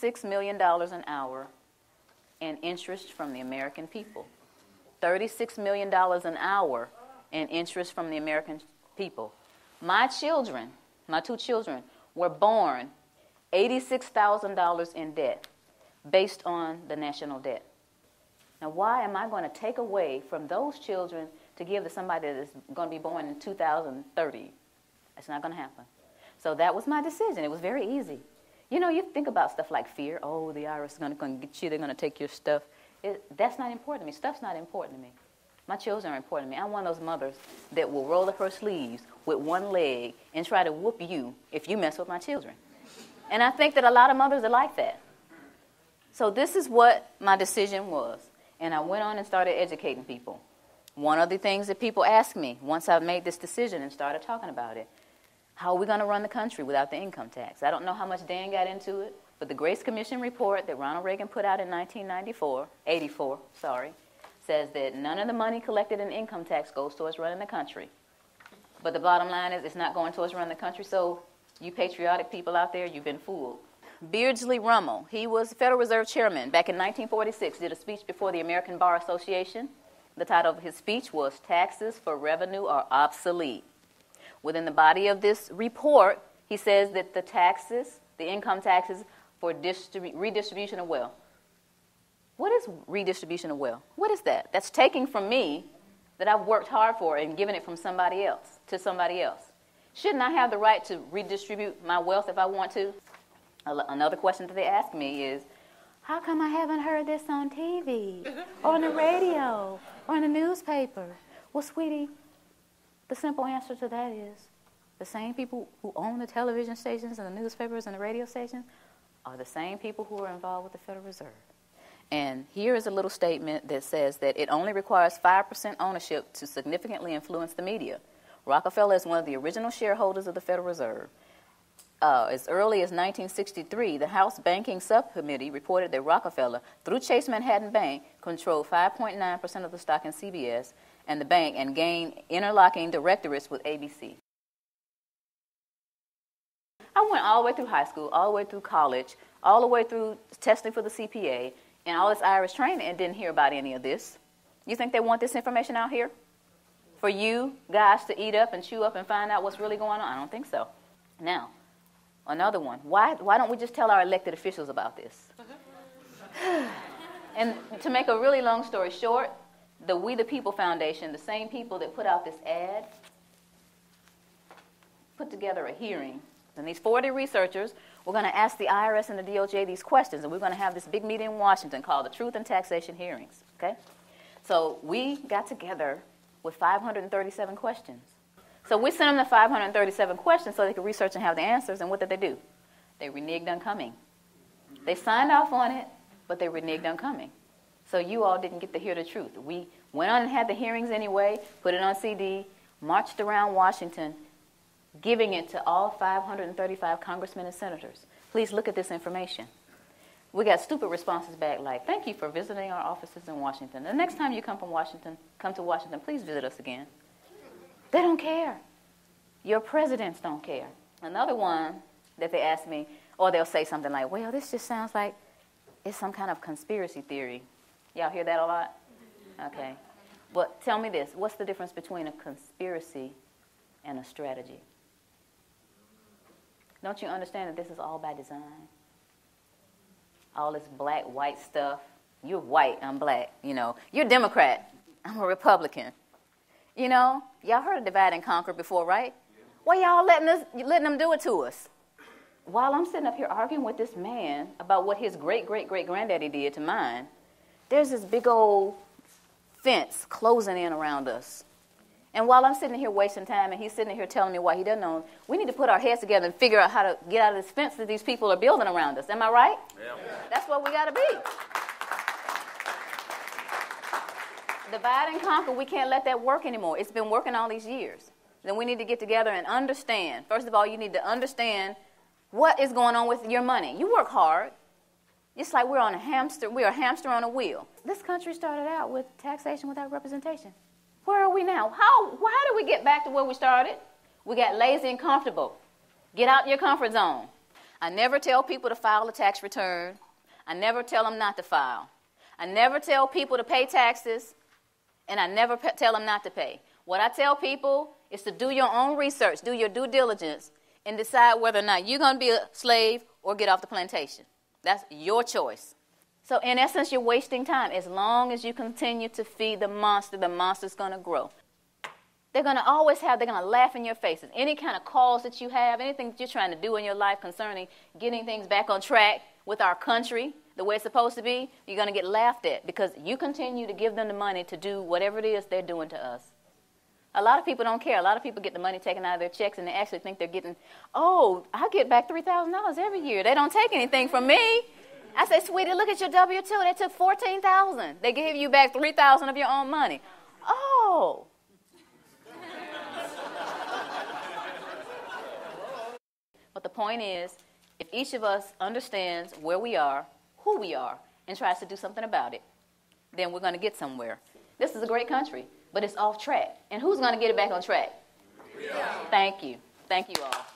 $36 million an hour in interest from the American people. $36 million an hour in interest from the American people. My children, my two children, were born $86,000 in debt based on the national debt. Now, why am I going to take away from those children to give to somebody that is going to be born in 2030? That's not going to happen. So that was my decision. It was very easy. You know, you think about stuff like fear. Oh, the IRS is going to get you. They're going to take your stuff. That's not important to me. Stuff's not important to me. My children are important to me. I'm one of those mothers that will roll up her sleeves with one leg and try to whoop you if you mess with my children. And I think that a lot of mothers are like that. So this is what my decision was. And I went on and started educating people. One of the things that people asked me once I made this decision and started talking about it, how are we going to run the country without the income tax? I don't know how much Dan got into it, but the Grace Commission report that Ronald Reagan put out in 84, says that none of the money collected in income tax goes towards running the country. But the bottom line is it's not going towards running the country, so you patriotic people out there, you've been fooled. Beardsley Rummel, he was Federal Reserve Chairman back in 1946, did a speech before the American Bar Association. The title of his speech was Taxes for Revenue Are Obsolete. Within the body of this report, he says that the taxes, the income taxes for redistribution of wealth. What is redistribution of wealth? What is that? That's taking from me that I've worked hard for and giving it from somebody else to somebody else. Shouldn't I have the right to redistribute my wealth if I want to? Another question that they ask me is, how come I haven't heard this on TV or on the radio or in the newspaper? Well, sweetie, the simple answer to that is the same people who own the television stations and the newspapers and the radio stations are the same people who are involved with the Federal Reserve. And here is a little statement that says that it only requires 5% ownership to significantly influence the media. Rockefeller is one of the original shareholders of the Federal Reserve. As early as 1963, the House Banking Subcommittee reported that Rockefeller, through Chase Manhattan Bank, controlled 5.9% of the stock in CBS and the bank and gained interlocking directorates with ABC. I went all the way through high school, all the way through college, all the way through testing for the CPA, and all this IRS training and didn't hear about any of this. You think they want this information out here for you guys to eat up and chew up and find out what's really going on? I don't think so. Now, another one. Why don't we just tell our elected officials about this? And to make a really long story short, the We the People Foundation, the same people that put out this ad, put together a hearing. And these 40 researchers were going to ask the IRS and the DOJ these questions, and we're going to have this big meeting in Washington called the Truth and Taxation Hearings. Okay? So we got together with 537 questions. So we sent them the 537 questions so they could research and have the answers, and what did they do? They reneged on coming. They signed off on it, but they reneged on coming. So you all didn't get to hear the truth. We went on and had the hearings anyway, put it on CD, marched around Washington, giving it to all 535 congressmen and senators. Please look at this information. We got stupid responses back like, thank you for visiting our offices in Washington. The next time you come to Washington, please visit us again. They don't care. Your presidents don't care. Another one that they ask me, or they'll say something like, well, this just sounds like it's some kind of conspiracy theory. Y'all hear that a lot? Okay. But tell me this, what's the difference between a conspiracy and a strategy? Don't you understand that this is all by design? All this black, white stuff. You're white, I'm black. You know, you're a Democrat, I'm a Republican. You know, y'all heard of divide and conquer before, right? Why y'all letting them do it to us? While I'm sitting up here arguing with this man about what his great-great-great-granddaddy did to mine, there's this big old fence closing in around us. And while I'm sitting here wasting time and he's sitting here telling me why he doesn't know, we need to put our heads together and figure out how to get out of this fence that these people are building around us. Am I right? Yeah. That's what we got to be. Divide and conquer, we can't let that work anymore. It's been working all these years. Then we need to get together and understand. First of all, you need to understand what is going on with your money. You work hard. It's like we're a hamster on a wheel. This country started out with taxation without representation. Where are we now? How did we get back to where we started? We got lazy and comfortable. Get out your comfort zone. I never tell people to file a tax return. I never tell them not to file. I never tell people to pay taxes, and I never tell them not to pay. What I tell people is to do your own research, do your due diligence, and decide whether or not you're going to be a slave or get off the plantation. That's your choice. So in essence, you're wasting time. As long as you continue to feed the monster's going to grow. They're going to laugh in your faces. Any kind of cause that you have, anything that you're trying to do in your life concerning getting things back on track with our country, the way it's supposed to be, you're going to get laughed at because you continue to give them the money to do whatever it is they're doing to us. A lot of people don't care. A lot of people get the money taken out of their checks and they actually think they're getting, I get back $3,000 every year. They don't take anything from me. I say, sweetie, look at your W-2. They took $14,000. They gave you back $3,000 of your own money. Oh. But the point is, if each of us understands where we are, who we are, and tries to do something about it, then we're going to get somewhere. This is a great country, but it's off track. And who's going to get it back on track? Yeah. Thank you. Thank you all.